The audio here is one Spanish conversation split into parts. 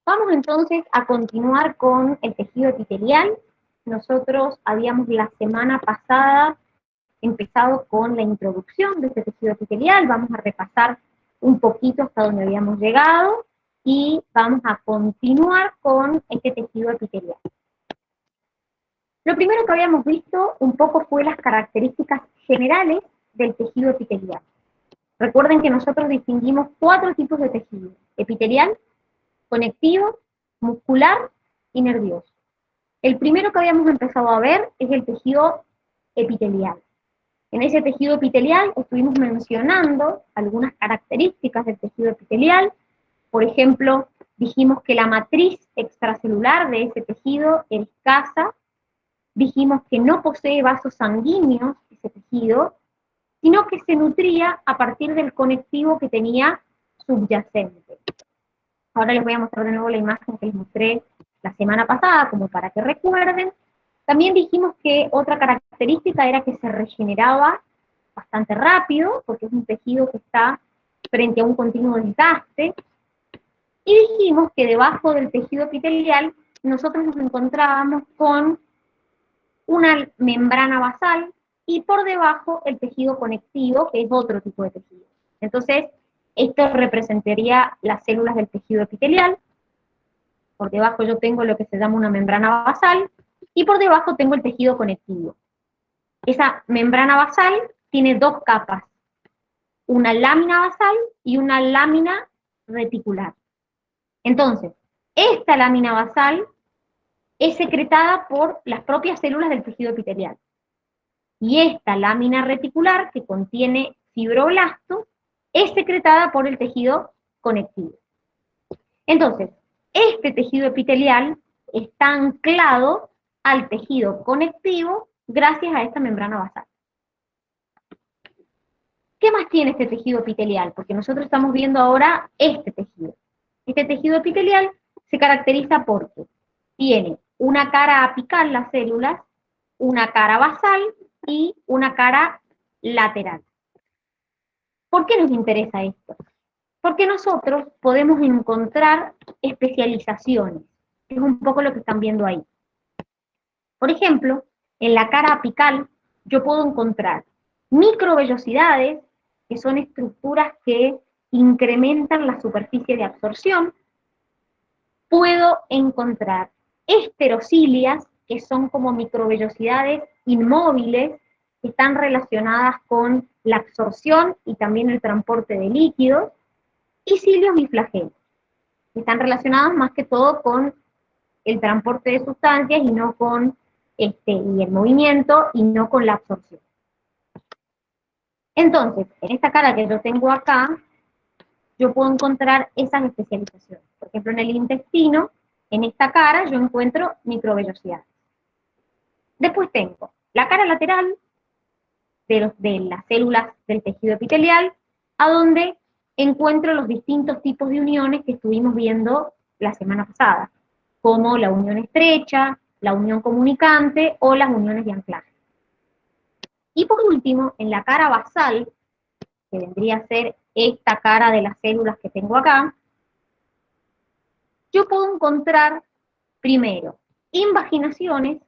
Vamos entonces a continuar con el tejido epitelial. Nosotros habíamos la semana pasada empezado con la introducción de este tejido epitelial, vamos a repasar un poquito hasta donde habíamos llegado y vamos a continuar con este tejido epitelial. Lo primero que habíamos visto un poco fue las características generales del tejido epitelial. Recuerden que nosotros distinguimos 4 tipos de tejido: epitelial, conectivo, muscular y nervioso. El primero que habíamos empezado a ver es el tejido epitelial. En ese tejido epitelial estuvimos mencionando algunas características del tejido epitelial. Por ejemplo, dijimos que la matriz extracelular de ese tejido era escasa, dijimos que no posee vasos sanguíneos ese tejido, sino que se nutría a partir del conectivo que tenía subyacente. Ahora les voy a mostrar de nuevo la imagen que les mostré la semana pasada, como para que recuerden. También dijimos que otra característica era que se regeneraba bastante rápido, porque es un tejido que está frente a un continuo desgaste. Y dijimos que debajo del tejido epitelial nosotros nos encontrábamos con una membrana basal y por debajo el tejido conectivo, que es otro tipo de tejido. Entonces, esto representaría las células del tejido epitelial. Por debajo yo tengo lo que se llama una membrana basal, y por debajo tengo el tejido conectivo. Esa membrana basal tiene 2 capas, una lámina basal y una lámina reticular. Entonces, esta lámina basal es secretada por las propias células del tejido epitelial. Y esta lámina reticular, que contiene fibroblastos, es secretada por el tejido conectivo. Entonces, este tejido epitelial está anclado al tejido conectivo gracias a esta membrana basal. ¿Qué más tiene este tejido epitelial? Porque nosotros estamos viendo ahora este tejido. Este tejido epitelial se caracteriza porque tiene una cara apical, las células, una cara basal y una cara lateral. ¿Por qué nos interesa esto? Porque nosotros podemos encontrar especializaciones, que es un poco lo que están viendo ahí. Por ejemplo, en la cara apical yo puedo encontrar microvellosidades, que son estructuras que incrementan la superficie de absorción. Puedo encontrar esterocilias, que son como microvellosidades inmóviles, que están relacionadas con la absorción y también el transporte de líquidos, y cilios biflagelos, que están relacionados más que todo con el transporte de sustancias y no con y el movimiento y no con la absorción. Entonces, en esta cara que yo tengo acá, yo puedo encontrar esas especializaciones. Por ejemplo, en el intestino, en esta cara yo encuentro microvellosidades. Después tengo la cara lateral de las células del tejido epitelial, a donde encuentro los distintos tipos de uniones que estuvimos viendo la semana pasada, como la unión estrecha, la unión comunicante o las uniones de anclaje. Y por último, en la cara basal, que vendría a ser esta cara de las células que tengo acá, yo puedo encontrar primero invaginaciones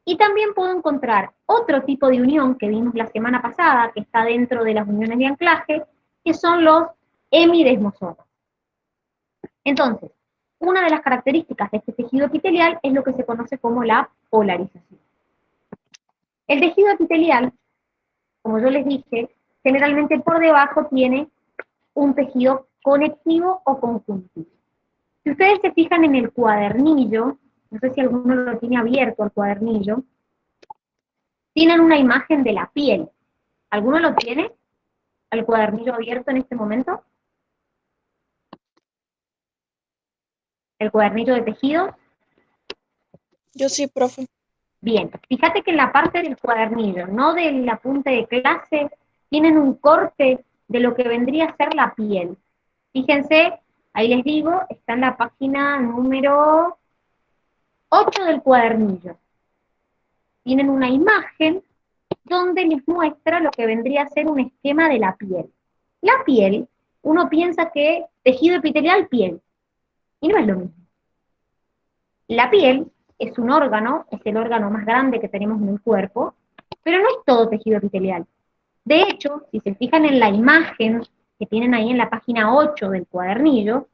y también puedo encontrar otro tipo de unión que vimos la semana pasada, que está dentro de las uniones de anclaje, que son los hemidesmosomas. Entonces, una de las características de este tejido epitelial es lo que se conoce como la polarización. El tejido epitelial, como yo les dije, generalmente por debajo tiene un tejido conectivo o conjuntivo. Si ustedes se fijan en el cuadernillo, no sé si alguno lo tiene abierto el cuadernillo, tienen una imagen de la piel. ¿Alguno lo tiene? ¿El cuadernillo abierto en este momento? ¿El cuadernillo de tejido? Yo sí, profe. Bien, fíjate que en la parte del cuadernillo, no del apunte de clase, tienen un corte de lo que vendría a ser la piel. Fíjense, ahí les digo, está en la página número 8 del cuadernillo. Tienen una imagen donde les muestra lo que vendría a ser un esquema de la piel. La piel, uno piensa que tejido epitelial, piel, y no es lo mismo. La piel es un órgano, es el órgano más grande que tenemos en el cuerpo, pero no es todo tejido epitelial. De hecho, si se fijan en la imagen que tienen ahí en la página 8 del cuadernillo,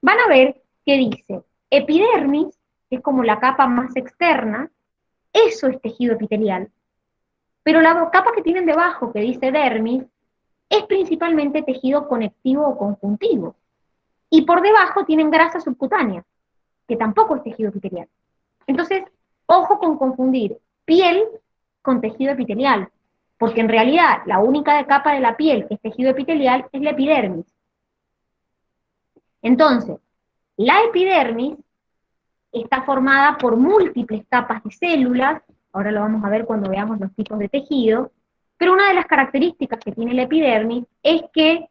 van a ver que dice epidermis, que es como la capa más externa, eso es tejido epitelial. Pero la capa que tienen debajo, que dice dermis, es principalmente tejido conectivo o conjuntivo. Y por debajo tienen grasa subcutánea, que tampoco es tejido epitelial. Entonces, ojo con confundir piel con tejido epitelial, porque en realidad la única capa de la piel que es tejido epitelial es la epidermis. Entonces, la epidermis está formada por múltiples capas de células, ahora lo vamos a ver cuando veamos los tipos de tejido, pero una de las características que tiene la epidermis es que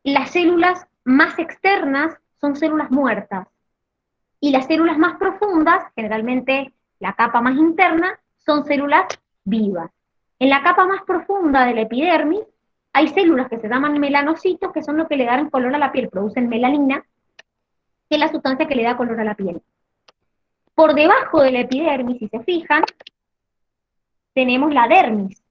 las células más externas son células muertas, y las células más profundas, generalmente la capa más interna, son células vivas. En la capa más profunda de la epidermis hay células que se llaman melanocitos, que son lo que le dan color a la piel, producen melanina, que es la sustancia que le da color a la piel. Por debajo de la epidermis, si se fijan, tenemos la dermis.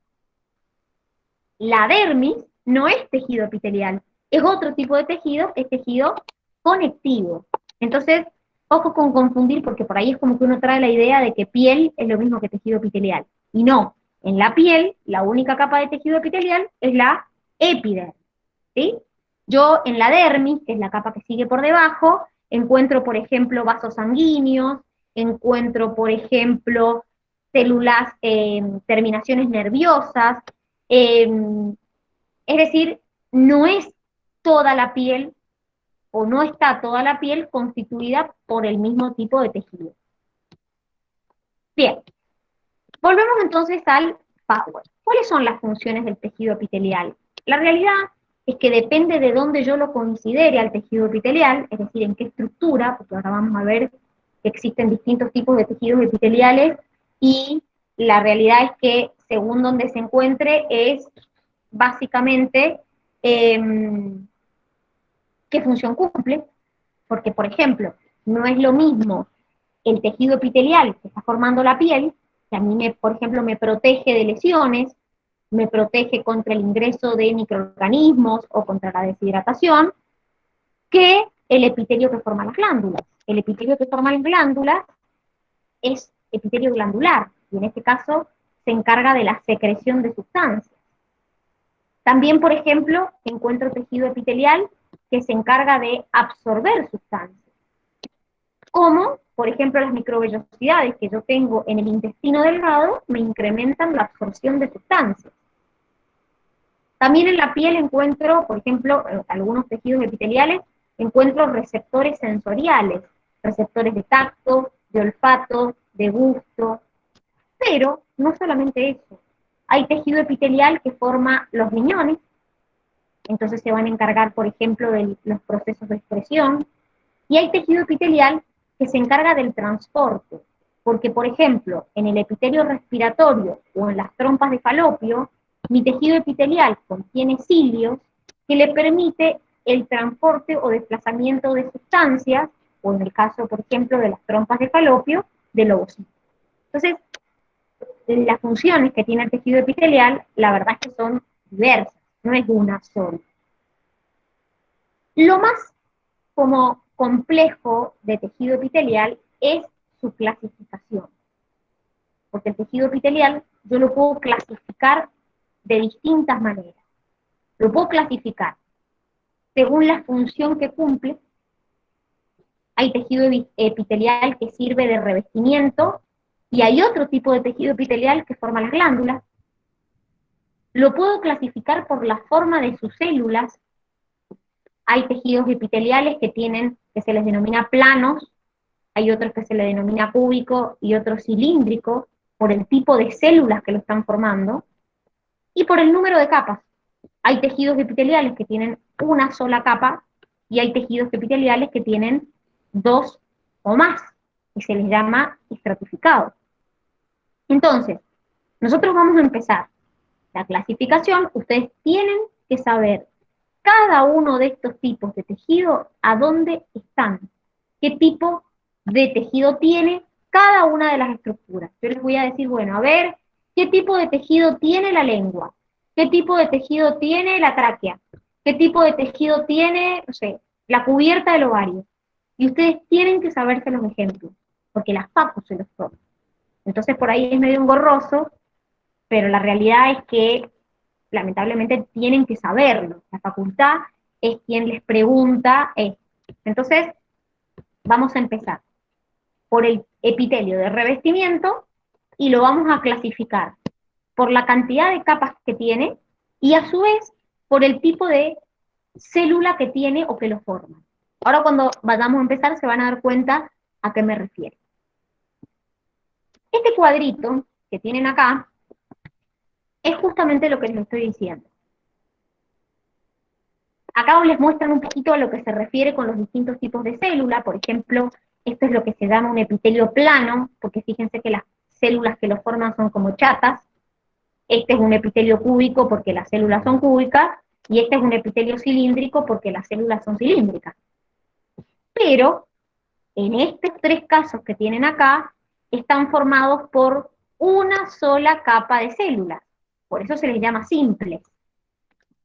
La dermis no es tejido epitelial, es otro tipo de tejido, es tejido conectivo. Entonces, ojo con confundir, porque por ahí es como que uno trae la idea de que piel es lo mismo que tejido epitelial. Y no, en la piel, la única capa de tejido epitelial es la epidermis. ¿Sí? Yo en la dermis, que es la capa que sigue por debajo, encuentro, por ejemplo, vasos sanguíneos, encuentro, por ejemplo, células, terminaciones nerviosas, eh, es decir, no es toda la piel o no está toda la piel constituida por el mismo tipo de tejido. Bien, volvemos entonces al power. ¿Cuáles son las funciones del tejido epitelial? La realidad es que depende de dónde yo lo considere al tejido epitelial, es decir, en qué estructura, porque ahora vamos a ver que existen distintos tipos de tejidos epiteliales y la realidad es que según donde se encuentre es básicamente qué función cumple, porque por ejemplo, no es lo mismo el tejido epitelial que está formando la piel, que a mí, por ejemplo, me protege de lesiones, me protege contra el ingreso de microorganismos o contra la deshidratación, que el epitelio que forma las glándulas. El epitelio que forma las glándulas es epitelio glandular, y en este caso se encarga de la secreción de sustancias. También, por ejemplo, encuentro tejido epitelial que se encarga de absorber sustancias, como, por ejemplo, las microvellosidades que yo tengo en el intestino delgado me incrementan la absorción de sustancias. También en la piel encuentro, por ejemplo, algunos tejidos epiteliales, encuentro receptores sensoriales, receptores de tacto, de olfato, de gusto, pero no solamente eso. Hay tejido epitelial que forma los riñones, entonces se van a encargar, por ejemplo, de los procesos de excreción, y hay tejido epitelial que se encarga del transporte, porque, por ejemplo, en el epitelio respiratorio o en las trompas de falopio, mi tejido epitelial contiene cilios que le permite el transporte o desplazamiento de sustancias, o en el caso, por ejemplo, de las trompas de falopio, del ovocito. Entonces, las funciones que tiene el tejido epitelial, la verdad es que son diversas, no es una sola. Lo más como complejo de tejido epitelial es su clasificación, porque el tejido epitelial yo lo puedo clasificar de distintas maneras. Lo puedo clasificar según la función que cumple. Hay tejido epitelial que sirve de revestimiento y hay otro tipo de tejido epitelial que forma las glándulas. Lo puedo clasificar por la forma de sus células. Hay tejidos epiteliales que se les denomina planos, hay otros que se le denomina cúbico y otros cilíndrico, por el tipo de células que lo están formando, y por el número de capas. Hay tejidos epiteliales que tienen una sola capa, y hay tejidos epiteliales que tienen dos o más, y se les llama estratificados. Entonces, nosotros vamos a empezar la clasificación. Ustedes tienen que saber cada uno de estos tipos de tejido a dónde están, qué tipo de tejido tiene cada una de las estructuras. Yo les voy a decir, bueno, a ver, ¿qué tipo de tejido tiene la lengua? ¿Qué tipo de tejido tiene la tráquea? ¿Qué tipo de tejido tiene, no sé, la cubierta del ovario? Y ustedes tienen que saberse los ejemplos, porque las facu se los forman. Entonces por ahí es medio engorroso, pero la realidad es que lamentablemente tienen que saberlo. La facultad es quien les pregunta esto. Entonces, vamos a empezar por el epitelio de revestimiento y lo vamos a clasificar por la cantidad de capas que tiene y a su vez por el tipo de célula que tiene o que lo forma. Ahora cuando vayamos a empezar se van a dar cuenta a qué me refiero. Este cuadrito que tienen acá es justamente lo que les estoy diciendo. Acá les muestran un poquito a lo que se refiere con los distintos tipos de célula. Por ejemplo, esto es lo que se llama un epitelio plano, porque fíjense que las células que lo forman son como chatas. Este es un epitelio cúbico porque las células son cúbicas, y este es un epitelio cilíndrico porque las células son cilíndricas. Pero, en estos tres casos que tienen acá, están formados por una sola capa de células. Por eso se les llama simples.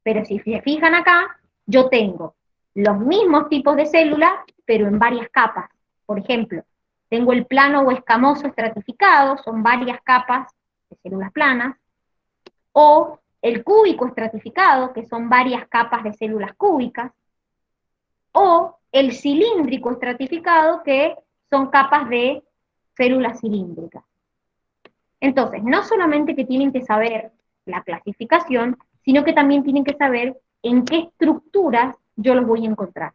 Pero si se fijan acá, yo tengo los mismos tipos de células, pero en varias capas. Por ejemplo, tengo el plano o escamoso estratificado, son varias capas de células planas, o el cúbico estratificado, que son varias capas de células cúbicas, o el cilíndrico estratificado, que son capas de células cilíndricas. Entonces, no solamente que tienen que saber la clasificación, sino que también tienen que saber en qué estructuras yo los voy a encontrar.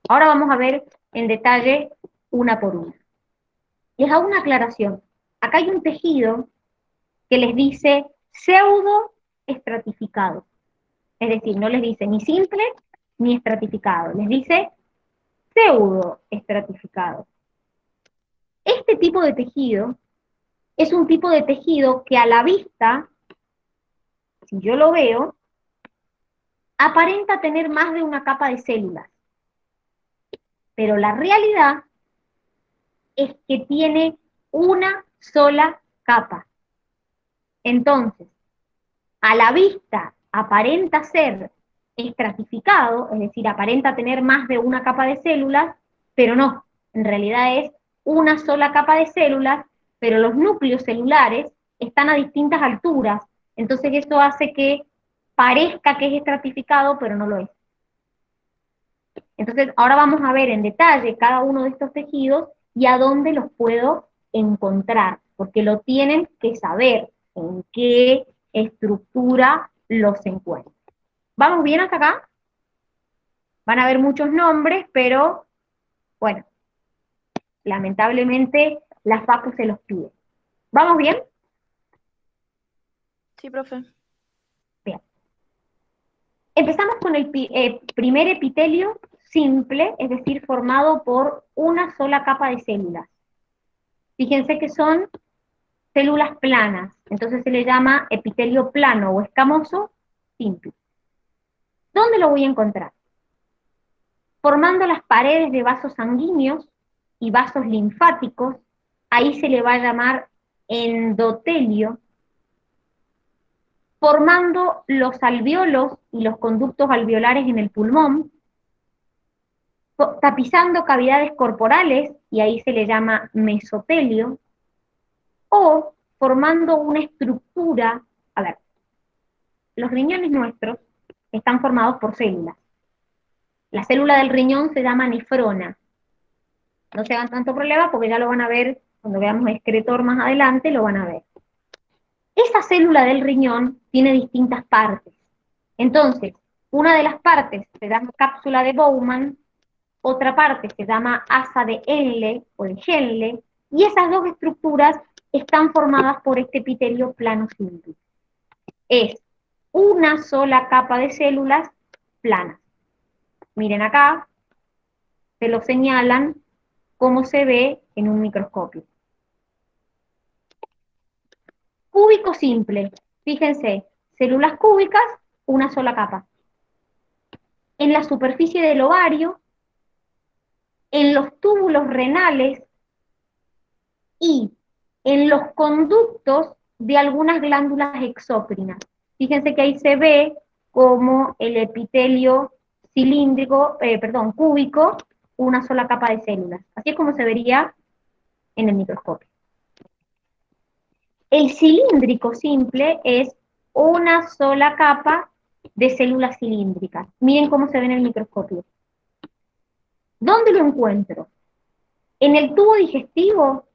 Ahora vamos a ver en detalle una por una. Les hago una aclaración. Acá hay un tejido que les dice pseudo estratificado. Es decir, no les dice ni simple ni estratificado, les dice pseudo estratificado. Este tipo de tejido es un tipo de tejido que a la vista, si yo lo veo, aparenta tener más de una capa de células, pero la realidad es que tiene una sola capa. Entonces, a la vista aparenta ser estratificado, es decir, aparenta tener más de una capa de células, pero no, en realidad es una sola capa de células, pero los núcleos celulares están a distintas alturas, entonces eso hace que parezca que es estratificado, pero no lo es. Entonces, ahora vamos a ver en detalle cada uno de estos tejidos y a dónde los puedo encontrar, porque lo tienen que saber en qué estructura los encuentro. ¿Vamos bien hasta acá? Van a haber muchos nombres, pero, bueno, lamentablemente la FACU se los pide. ¿Vamos bien? Sí, profe. Bien. Empezamos con el primer epitelio simple, es decir, formado por una sola capa de células. Fíjense que son células planas, entonces se le llama epitelio plano o escamoso simple. ¿Dónde lo voy a encontrar? Formando las paredes de vasos sanguíneos y vasos linfáticos, ahí se le va a llamar endotelio, formando los alvéolos y los conductos alveolares en el pulmón, tapizando cavidades corporales, y ahí se le llama mesotelio, o formando una estructura. A ver, los riñones nuestros están formados por células. La célula del riñón se llama nefrona. No se hagan tanto problema porque ya lo van a ver cuando veamos excretor más adelante, lo van a ver. Esa célula del riñón tiene distintas partes. Entonces, una de las partes se llama cápsula de Bowman, otra parte se llama asa de Henle o de Henle, y esas dos estructuras están formadas por este epitelio plano simple. Es una sola capa de células planas. Miren acá, se lo señalan cómo se ve en un microscopio. Cúbico simple, fíjense, células cúbicas, una sola capa. En la superficie del ovario en los túbulos renales y en los conductos de algunas glándulas exócrinas. Fíjense que ahí se ve como el epitelio cilíndrico, cúbico, una sola capa de células. Así es como se vería en el microscopio. El cilíndrico simple es una sola capa de células cilíndricas. Miren cómo se ve en el microscopio. ¿Dónde lo encuentro? En el tubo digestivo,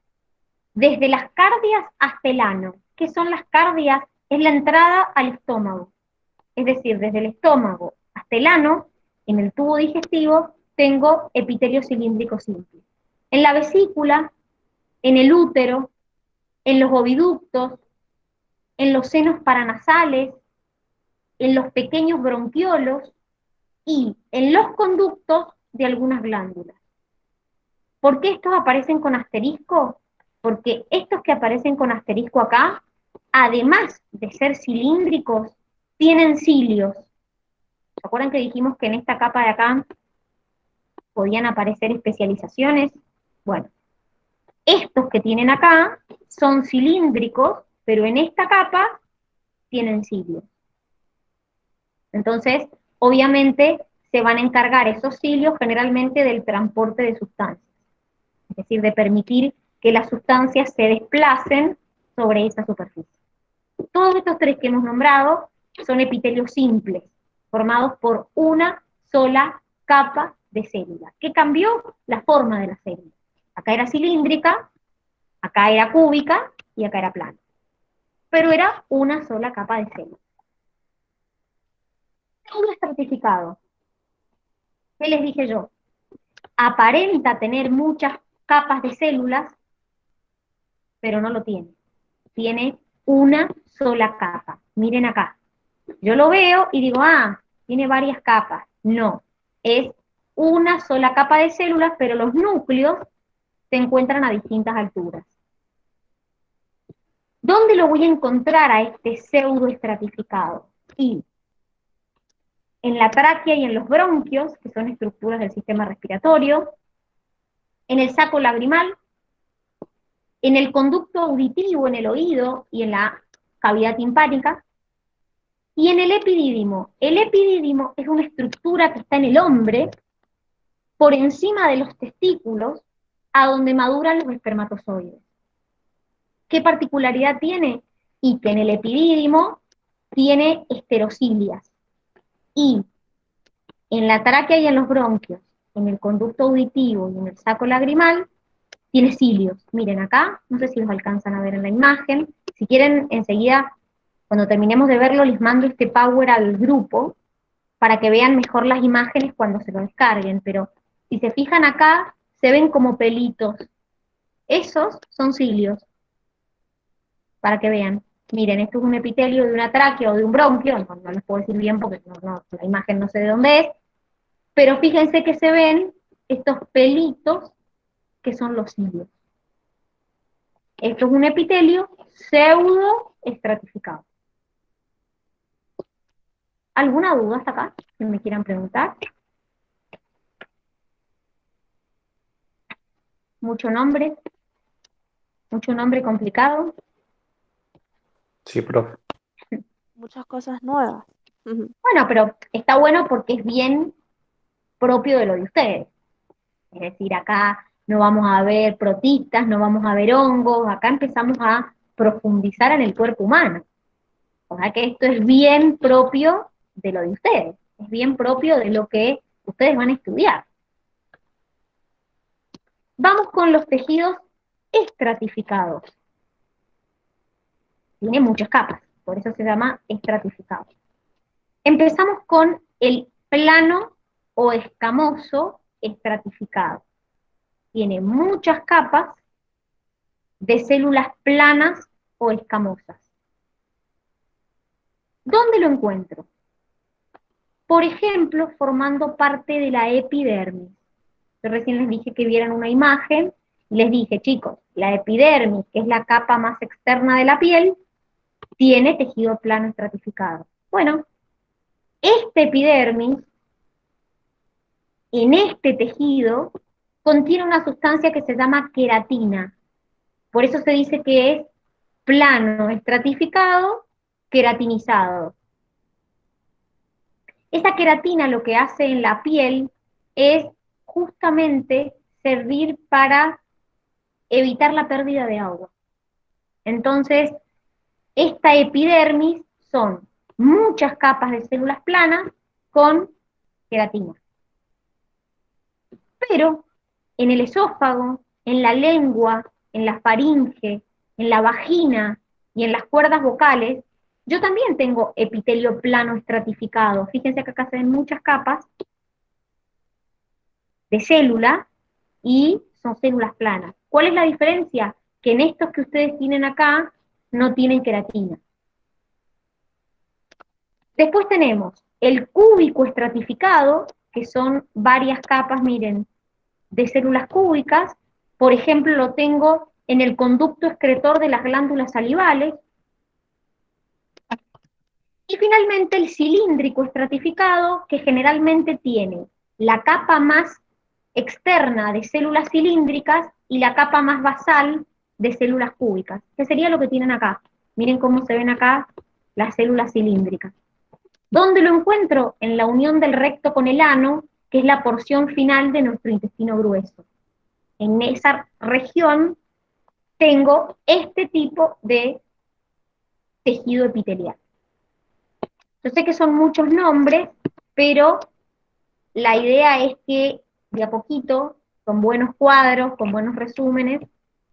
desde las cardias hasta el ano. ¿Qué son las cardias? Es la entrada al estómago. Es decir, desde el estómago hasta el ano, en el tubo digestivo, tengo epitelio cilíndrico simple. En la vesícula, en el útero, en los oviductos, en los senos paranasales, en los pequeños bronquiolos y en los conductos de algunas glándulas. ¿Por qué estos aparecen con asterisco? Porque estos que aparecen con asterisco acá, además de ser cilíndricos, tienen cilios. ¿Se acuerdan que dijimos que en esta capa de acá podían aparecer especializaciones? Bueno, estos que tienen acá son cilíndricos, pero en esta capa tienen cilios. Entonces, obviamente, se van a encargar esos cilios generalmente del transporte de sustancias, es decir, de permitir que las sustancias se desplacen sobre esa superficie. Todos estos tres que hemos nombrado son epitelios simples, formados por una sola capa de célula, que cambió la forma de la célula. Acá era cilíndrica, acá era cúbica y acá era plana. Pero era una sola capa de célula. Pseudoestratificado. ¿Qué les dije yo? Aparenta tener muchas capas de células, pero no lo tiene. Tiene una sola capa. Miren acá. Yo lo veo y digo, tiene varias capas. No, es una sola capa de células, pero los núcleos se encuentran a distintas alturas. ¿Dónde lo voy a encontrar a este pseudoestratificado? Y en la tráquea y en los bronquios, que son estructuras del sistema respiratorio, en el saco lagrimal, en el conducto auditivo, en el oído y en la cavidad timpánica, y en el epidídimo. El epidídimo es una estructura que está en el hombre, por encima de los testículos, a donde maduran los espermatozoides. ¿Qué particularidad tiene? Y que en el epidídimo tiene esterocilias. Y en la tráquea y en los bronquios, en el conducto auditivo y en el saco lagrimal, tiene cilios. Miren acá, no sé si los alcanzan a ver en la imagen. Si quieren, enseguida, cuando terminemos de verlo, les mando este power al grupo para que vean mejor las imágenes cuando se lo descarguen. Pero si se fijan acá, se ven como pelitos. Esos son cilios, para que vean. Miren, esto es un epitelio de una tráquea o de un bronquio, no les puedo decir bien porque la imagen no sé de dónde es, pero fíjense que se ven estos pelitos que son los cilios. Esto es un epitelio pseudoestratificado. ¿Alguna duda hasta acá que me quieran preguntar? Mucho nombre complicado. Sí, profe. Muchas cosas nuevas. Ujú. Bueno, pero está bueno porque es bien propio de lo de ustedes. Es decir, acá no vamos a ver protistas, no vamos a ver hongos, acá empezamos a profundizar en el cuerpo humano. O sea que esto es bien propio de lo de ustedes, es bien propio de lo que ustedes van a estudiar. Vamos con los tejidos estratificados. Tiene muchas capas, por eso se llama estratificado. Empezamos con el plano o escamoso estratificado. Tiene muchas capas de células planas o escamosas. ¿Dónde lo encuentro? Por ejemplo, formando parte de la epidermis. Yo recién les dije que vieran una imagen y les dije, chicos, la epidermis, que es la capa más externa de la piel, tiene tejido plano estratificado. Bueno, este epidermis, en este tejido, contiene una sustancia que se llama queratina. Por eso se dice que es plano, estratificado, queratinizado. Esa queratina lo que hace en la piel es justamente servir para evitar la pérdida de agua. Entonces, esta epidermis son muchas capas de células planas con queratina. Pero en el esófago, en la lengua, en la faringe, en la vagina y en las cuerdas vocales, yo también tengo epitelio plano estratificado. Fíjense que acá se ven muchas capas de célula y son células planas. ¿Cuál es la diferencia? Que en estos que ustedes tienen acá no tienen queratina. Después tenemos el cúbico estratificado, que son varias capas, miren, de células cúbicas. Por ejemplo, lo tengo en el conducto excretor de las glándulas salivales. Y finalmente el cilíndrico estratificado, que generalmente tiene la capa más externa de células cilíndricas y la capa más basal de células cúbicas, que sería lo que tienen acá. Miren cómo se ven acá las células cilíndricas. ¿Dónde lo encuentro? En la unión del recto con el ano, que es la porción final de nuestro intestino grueso. En esa región tengo este tipo de tejido epitelial. Yo sé que son muchos nombres, pero la idea es que de a poquito, con buenos cuadros, con buenos resúmenes,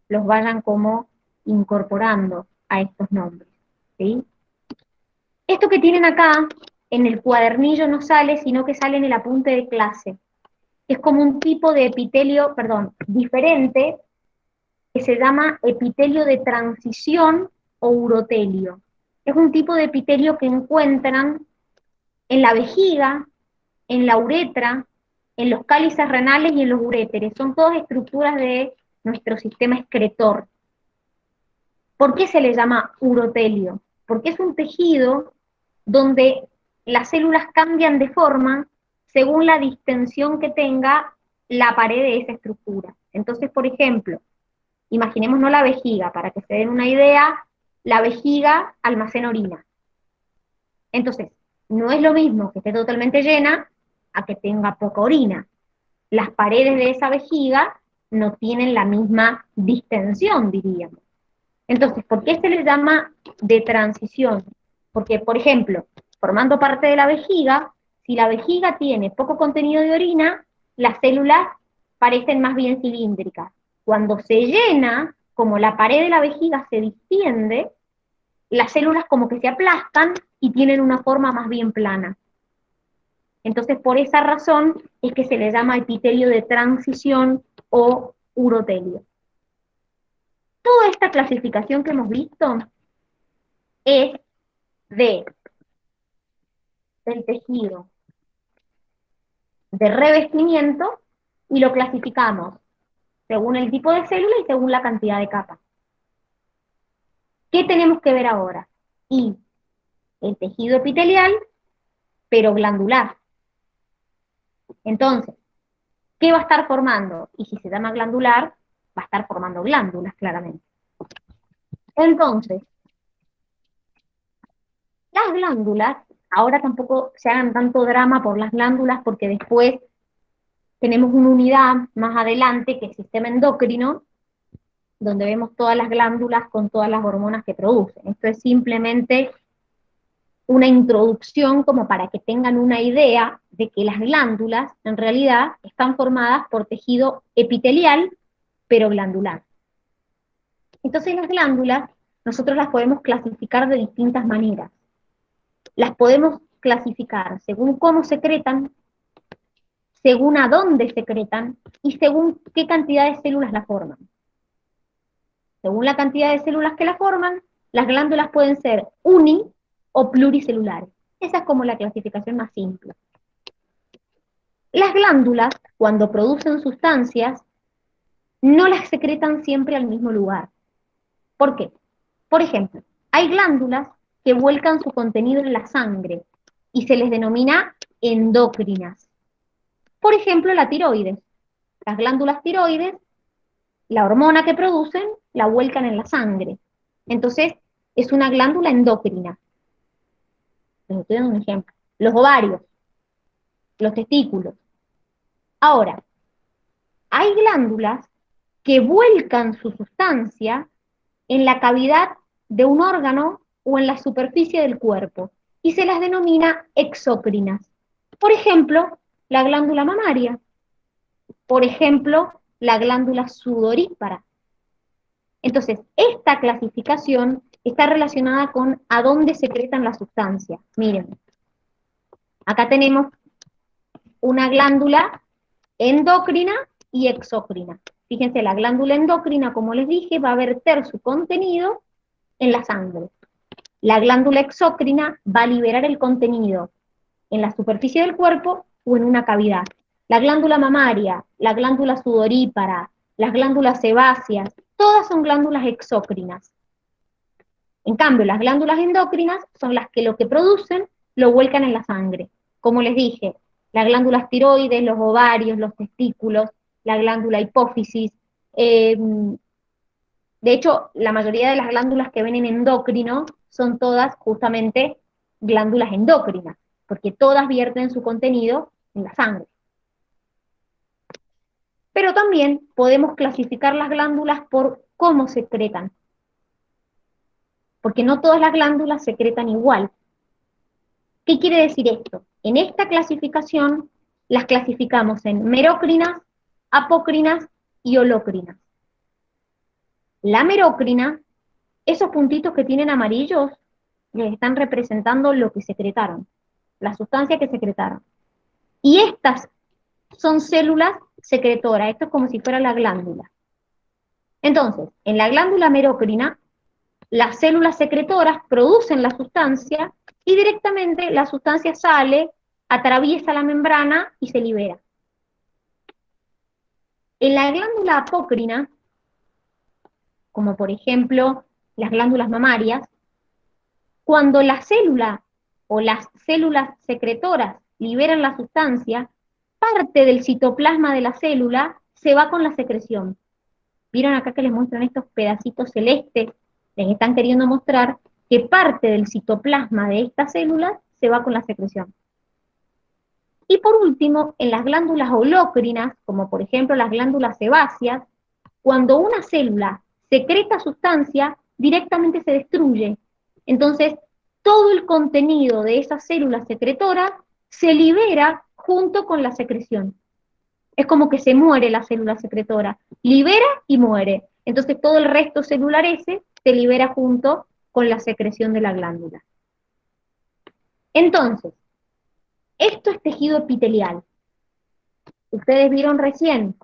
los vayan como incorporando a estos nombres, ¿sí? Esto que tienen acá, en el cuadernillo no sale, sino que sale en el apunte de clase. Es como un tipo de epitelio, diferente, que se llama epitelio de transición o urotelio. Es un tipo de epitelio que encuentran en la vejiga, en la uretra, en los cálices renales y en los uréteres. Son todas estructuras de nuestro sistema excretor. ¿Por qué se le llama urotelio? Porque es un tejido donde las células cambian de forma según la distensión que tenga la pared de esa estructura. Entonces, por ejemplo, imaginémonos la vejiga, para que se den una idea, la vejiga almacena orina. Entonces, no es lo mismo que esté totalmente llena a que tenga poca orina. Las paredes de esa vejiga no tienen la misma distensión, diríamos. Entonces, ¿por qué se le llama de transición? Porque, por ejemplo, formando parte de la vejiga, si la vejiga tiene poco contenido de orina, las células parecen más bien cilíndricas. Cuando se llena, como la pared de la vejiga se distiende, las células como que se aplastan y tienen una forma más bien plana. Entonces, por esa razón es que se le llama epitelio de transición o urotelio. Toda esta clasificación que hemos visto es del tejido de revestimiento y lo clasificamos según el tipo de célula y según la cantidad de capas. ¿Qué tenemos que ver ahora? Y el tejido epitelial, pero glandular. Entonces, ¿qué va a estar formando? Y si se llama glandular, va a estar formando glándulas, claramente. Entonces, las glándulas, ahora tampoco se hagan tanto drama por las glándulas, porque después tenemos una unidad más adelante, que es sistema endocrino, donde vemos todas las glándulas con todas las hormonas que producen. Esto es simplemente una introducción como para que tengan una idea de que las glándulas en realidad están formadas por tejido epitelial, pero glandular. Entonces las glándulas nosotros las podemos clasificar de distintas maneras. Las podemos clasificar según cómo secretan, según a dónde secretan y según qué cantidad de células la forman. Según la cantidad de células que la forman, las glándulas pueden ser uni o pluricelulares. Esa es como la clasificación más simple. Las glándulas, cuando producen sustancias, no las secretan siempre al mismo lugar. ¿Por qué? Por ejemplo, hay glándulas que vuelcan su contenido en la sangre y se les denomina endócrinas. Por ejemplo, la tiroides. Las glándulas tiroides, la hormona que producen, la vuelcan en la sangre. Entonces, es una glándula endocrina. Les estoy dando un ejemplo. Los ovarios, los testículos. Ahora, hay glándulas que vuelcan su sustancia en la cavidad de un órgano o en la superficie del cuerpo, y se las denomina exócrinas. Por ejemplo, la glándula mamaria. Por ejemplo, la glándula sudorípara. Entonces, esta clasificación está relacionada con a dónde secretan la sustancia. Miren, acá tenemos una glándula endocrina y exócrina. Fíjense, la glándula endocrina, como les dije, va a verter su contenido en la sangre. La glándula exócrina va a liberar el contenido en la superficie del cuerpo o en una cavidad. La glándula mamaria, la glándula sudorípara, las glándulas sebáceas, todas son glándulas exócrinas. En cambio, las glándulas endocrinas son las que lo que producen lo vuelcan en la sangre. Como les dije, las glándulas tiroides, los ovarios, los testículos, la glándula hipófisis. De hecho, la mayoría de las glándulas que ven en endocrino son todas justamente glándulas endocrinas, porque todas vierten su contenido en la sangre. Pero también podemos clasificar las glándulas por cómo secretan, porque no todas las glándulas secretan igual. ¿Qué quiere decir esto? En esta clasificación las clasificamos en merócrinas, apócrinas y holócrinas. La merócrina, esos puntitos que tienen amarillos, les están representando lo que secretaron, la sustancia que secretaron. Y estas son células secretoras, esto es como si fuera la glándula. Entonces, en la glándula merócrina, las células secretoras producen la sustancia y directamente la sustancia sale, atraviesa la membrana y se libera. En la glándula apócrina, como por ejemplo las glándulas mamarias, cuando la célula o las células secretoras liberan la sustancia, parte del citoplasma de la célula se va con la secreción. ¿Vieron acá que les muestran estos pedacitos celestes? Les están queriendo mostrar que parte del citoplasma de estas células se va con la secreción. Y por último, en las glándulas holócrinas, como por ejemplo las glándulas sebáceas, cuando una célula secreta sustancia, directamente se destruye. Entonces, todo el contenido de esa célula secretora se libera junto con la secreción. Es como que se muere la célula secretora, libera y muere. Entonces todo el resto celular ese se libera junto con la secreción de la glándula. Entonces, esto es tejido epitelial. Ustedes vieron recién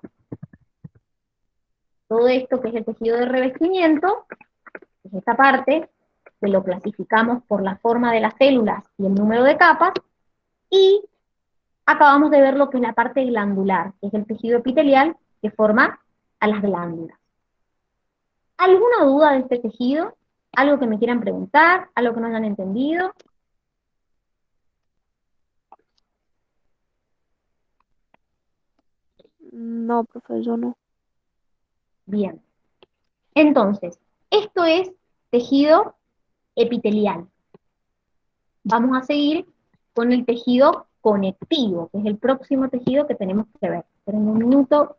todo esto que es el tejido de revestimiento, es esta parte, que lo clasificamos por la forma de las células y el número de capas, y acabamos de ver lo que es la parte glandular, que es el tejido epitelial que forma a las glándulas. ¿Alguna duda de este tejido? ¿Algo que me quieran preguntar? ¿Algo que no hayan entendido? No, profe, yo no. Bien. Entonces, esto es tejido epitelial. Vamos a seguir con el tejido conectivo, que es el próximo tejido que tenemos que ver. Esperen un minuto.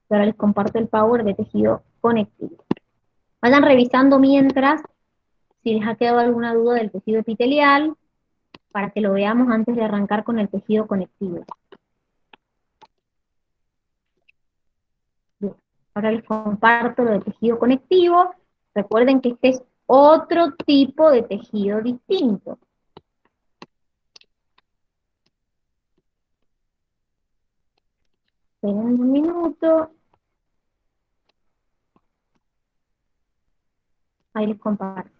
Ahora les comparto el power de tejido conectivo. Vayan revisando mientras si les ha quedado alguna duda del tejido epitelial, para que lo veamos antes de arrancar con el tejido conectivo. Bien, ahora les comparto lo del tejido conectivo. Recuerden que este es otro tipo de tejido distinto. Esperen un minuto. Ahí les comparto.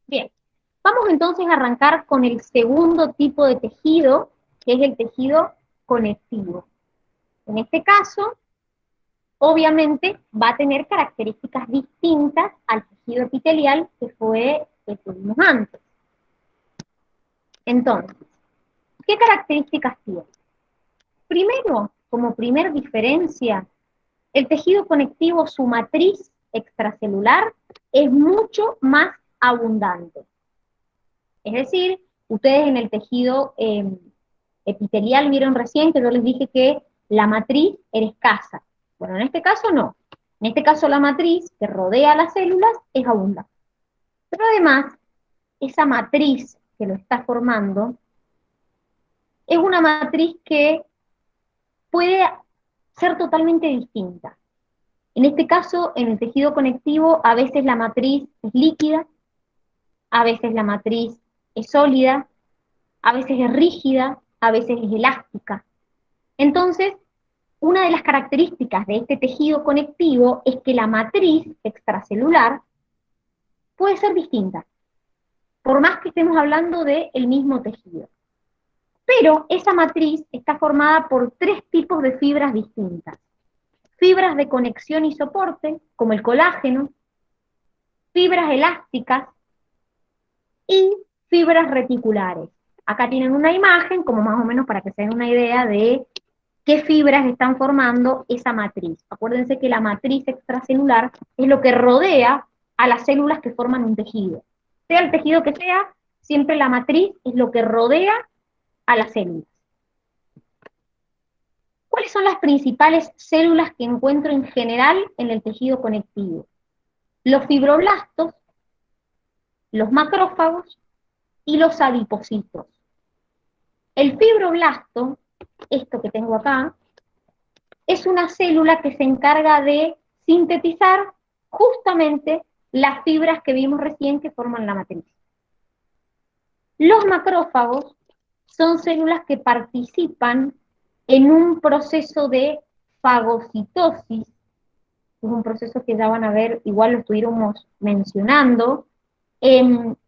Bien, vamos entonces a arrancar con el segundo tipo de tejido, que es el tejido conectivo. En este caso, obviamente va a tener características distintas al tejido epitelial que fue el que tuvimos antes. Entonces, ¿qué características tiene? Primero, como primer diferencia, el tejido conectivo, su matriz extracelular, es mucho más abundante. Es decir, ustedes en el tejido epitelial vieron recién que yo les dije que la matriz era escasa. Bueno, en este caso no. En este caso la matriz que rodea las células es abundante. Pero además, esa matriz que lo está formando es una matriz que puede ser totalmente distinta. En este caso, en el tejido conectivo, a veces la matriz es líquida, a veces la matriz es sólida, a veces es rígida, a veces es elástica. Entonces, una de las características de este tejido conectivo es que la matriz extracelular puede ser distinta, por más que estemos hablando del mismo tejido. Pero esa matriz está formada por 3 tipos de fibras distintas. Fibras de conexión y soporte, como el colágeno, fibras elásticas y fibras reticulares. Acá tienen una imagen, como más o menos para que se den una idea de qué fibras están formando esa matriz. Acuérdense que la matriz extracelular es lo que rodea a las células que forman un tejido. Sea el tejido que sea, siempre la matriz es lo que rodea a las células. ¿Cuáles son las principales células que encuentro en general en el tejido conectivo? Los fibroblastos, los macrófagos y los adipocitos. El fibroblasto, esto que tengo acá, es una célula que se encarga de sintetizar justamente las fibras que vimos recién que forman la matriz. Los macrófagos son células que participan en un proceso de fagocitosis, es un proceso que ya van a ver, igual lo estuvimos mencionando.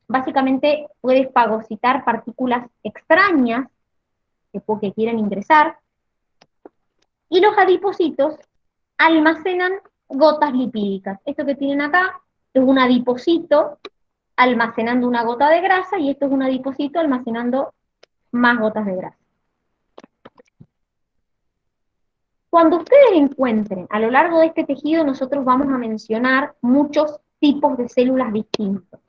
Básicamente puede fagocitar partículas extrañas que quieren ingresar, y los adipocitos almacenan gotas lipídicas. Esto que tienen acá es un adipocito almacenando una gota de grasa, y esto es un adipocito almacenando más gotas de grasa. Cuando ustedes encuentren, a lo largo de este tejido, nosotros vamos a mencionar muchos tipos de células distintos.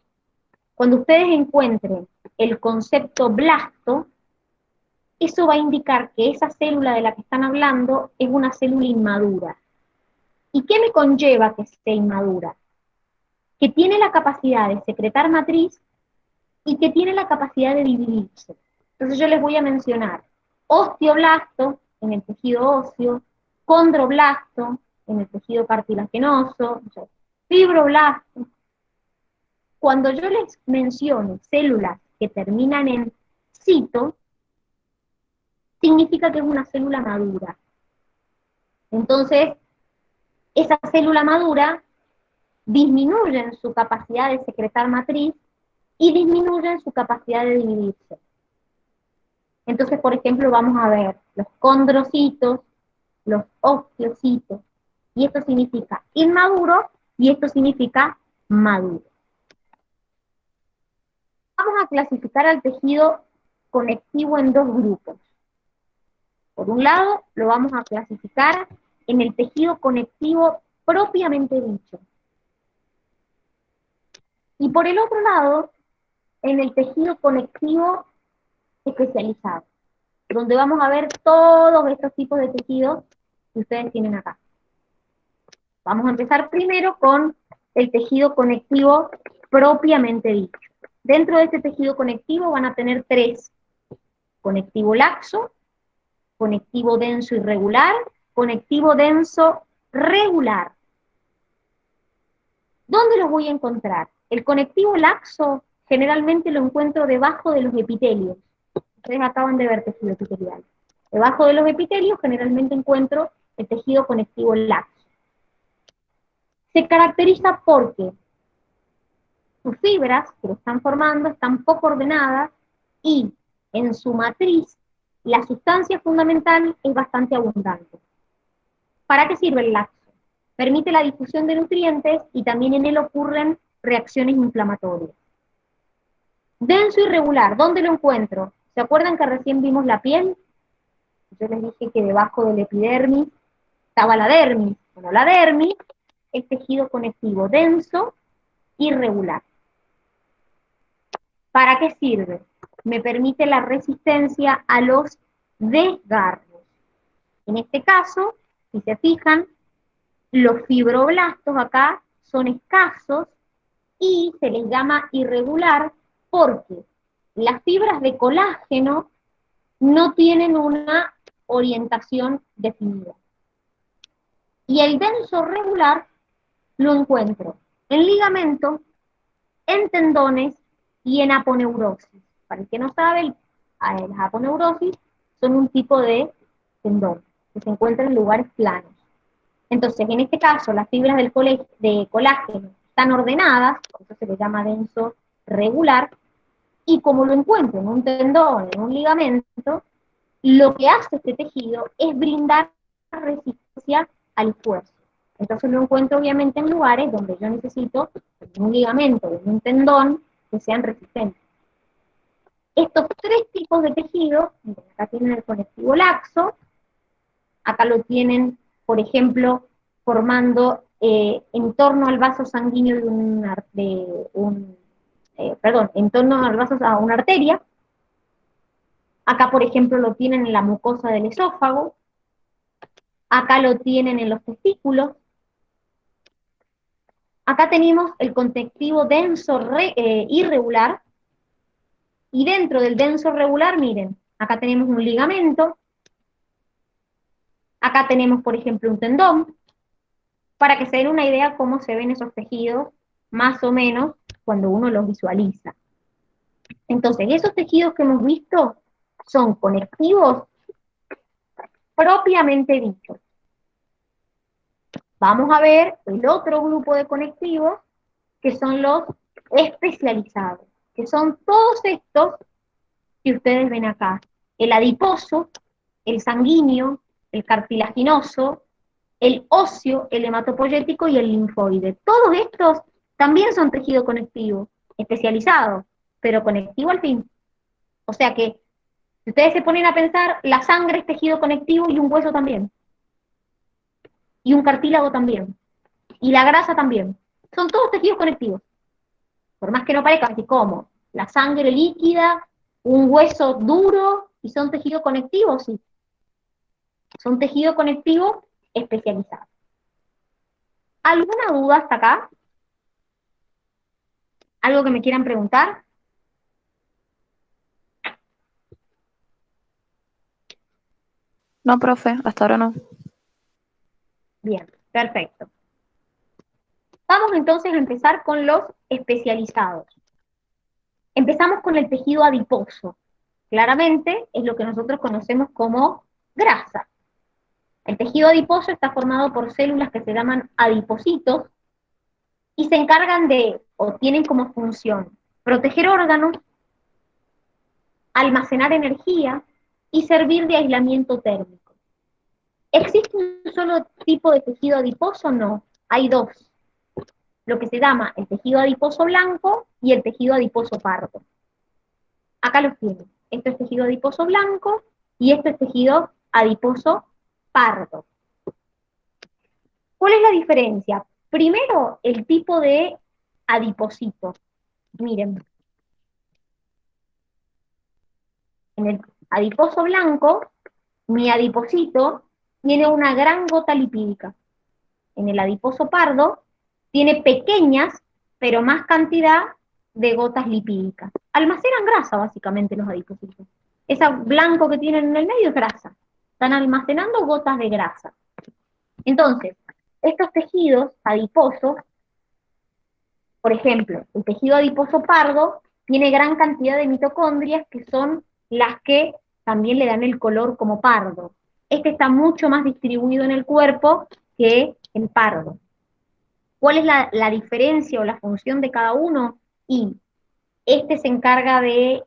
Cuando ustedes encuentren el concepto blasto, eso va a indicar que esa célula de la que están hablando es una célula inmadura. ¿Y qué me conlleva que esté inmadura? Que tiene la capacidad de secretar matriz y que tiene la capacidad de dividirse. Entonces yo les voy a mencionar osteoblasto en el tejido óseo, condroblasto en el tejido cartilaginoso, fibroblasto. Cuando yo les mencione células que terminan en cito, significa que es una célula madura. Entonces, esa célula madura disminuye en su capacidad de secretar matriz y disminuye en su capacidad de dividirse. Entonces, por ejemplo, vamos a ver los condrocitos, los osteocitos, y esto significa inmaduro, y esto significa maduro. Vamos a clasificar al tejido conectivo en 2 grupos. Por un lado, lo vamos a clasificar en el tejido conectivo propiamente dicho. Y por el otro lado, en el tejido conectivo especializado, donde vamos a ver todos estos tipos de tejidos que ustedes tienen acá. Vamos a empezar primero con el tejido conectivo propiamente dicho. Dentro de este tejido conectivo van a tener 3: conectivo laxo, conectivo denso irregular, conectivo denso regular. ¿Dónde los voy a encontrar? El conectivo laxo generalmente lo encuentro debajo de los epitelios. Ustedes acaban de ver tejido epitelial. Debajo de los epitelios generalmente encuentro el tejido conectivo laxo. Se caracteriza porque sus fibras que lo están formando están poco ordenadas y en su matriz la sustancia fundamental es bastante abundante. ¿Para qué sirve el laxo? Permite la difusión de nutrientes y también en él ocurren reacciones inflamatorias. Denso y regular, ¿dónde lo encuentro? ¿Se acuerdan que recién vimos la piel? Yo les dije que debajo del epidermis estaba la dermis. Bueno, la dermis es tejido conectivo denso y regular. ¿Para qué sirve? Me permite la resistencia a los desgarros. En este caso, si se fijan, los fibroblastos acá son escasos y se les llama irregular porque las fibras de colágeno no tienen una orientación definida. Y el denso regular lo encuentro en ligamento, en tendones y en aponeurosis. Para el que no sabe, las aponeurosis son un tipo de tendón que se encuentra en lugares planos. Entonces, en este caso, las fibras de colágeno están ordenadas, por eso se le llama denso regular, y como lo encuentro en un tendón, en un ligamento, lo que hace este tejido es brindar resistencia al esfuerzo. Entonces lo encuentro obviamente en lugares donde yo necesito en un ligamento o en un tendón que sean resistentes. Estos tres tipos de tejido, acá tienen el conectivo laxo, acá lo tienen, por ejemplo, formando en torno al vaso sanguíneo en torno al vaso a una arteria. Acá, por ejemplo, lo tienen en la mucosa del esófago. Acá lo tienen en los testículos. Acá tenemos el conectivo denso irregular. Y dentro del denso regular, miren, acá tenemos un ligamento. Acá tenemos, por ejemplo, un tendón. Para que se den una idea cómo se ven esos tejidos, más o menos, cuando uno los visualiza. Entonces, esos tejidos que hemos visto son conectivos propiamente dichos. Vamos a ver el otro grupo de conectivos, que son los especializados, que son todos estos que ustedes ven acá. El adiposo, el sanguíneo, el cartilaginoso, el óseo, el hematopoyético y el linfoide. Todos estos también son tejido conectivo, especializado, pero conectivo al fin. O sea que, si ustedes se ponen a pensar, la sangre es tejido conectivo y un hueso también. Y un cartílago también. Y la grasa también. Son todos tejidos conectivos. Por más que no parezca, así como la sangre líquida, un hueso duro, y son tejido conectivo, sí. Son tejido conectivo especializado. ¿Alguna duda hasta acá? ¿Algo que me quieran preguntar? No, profe, hasta ahora no. Bien, perfecto. Vamos entonces a empezar con los especializados. Empezamos con el tejido adiposo. Claramente es lo que nosotros conocemos como grasa. El tejido adiposo está formado por células que se llaman adipocitos y se encargan de, o tienen como función, proteger órganos, almacenar energía y servir de aislamiento térmico. ¿Existe un solo tipo de tejido adiposo? No, hay dos. Lo que se llama el tejido adiposo blanco y el tejido adiposo pardo. Acá los tienen. Esto es tejido adiposo blanco y esto es tejido adiposo pardo. ¿Cuál es la diferencia? Primero, el tipo de adipocito. Miren, en el adiposo blanco, mi adipocito tiene una gran gota lipídica. En el adiposo pardo, tiene pequeñas, pero más cantidad de gotas lipídicas. Almacenan grasa, básicamente, los adipocitos. Ese blanco que tienen en el medio es grasa. Están almacenando gotas de grasa. Entonces, estos tejidos adiposos, por ejemplo, el tejido adiposo pardo tiene gran cantidad de mitocondrias que son las que también le dan el color como pardo. Este está mucho más distribuido en el cuerpo que el pardo. ¿Cuál es la diferencia o la función de cada uno? Y este se encarga de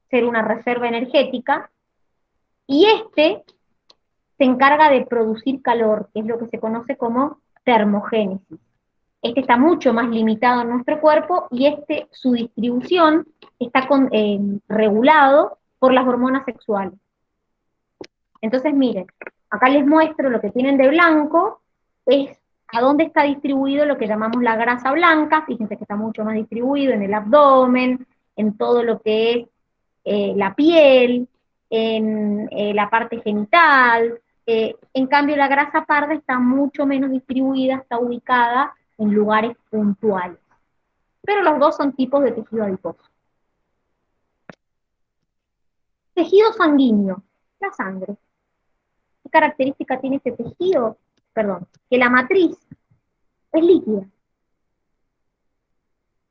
ser una reserva energética y este se encarga de producir calor, que es lo que se conoce como termogénesis. Este está mucho más limitado en nuestro cuerpo y su distribución está regulado por las hormonas sexuales. Entonces, miren, acá les muestro lo que tienen de blanco, es a dónde está distribuido lo que llamamos la grasa blanca. Fíjense que está mucho más distribuido en el abdomen, en todo lo que es la piel, en la parte genital. En cambio, la grasa parda está mucho menos distribuida, está ubicada en lugares puntuales. Pero los dos son tipos de tejido adiposo. Tejido sanguíneo, la sangre. ¿Qué característica tiene este tejido? Perdón, que la matriz es líquida.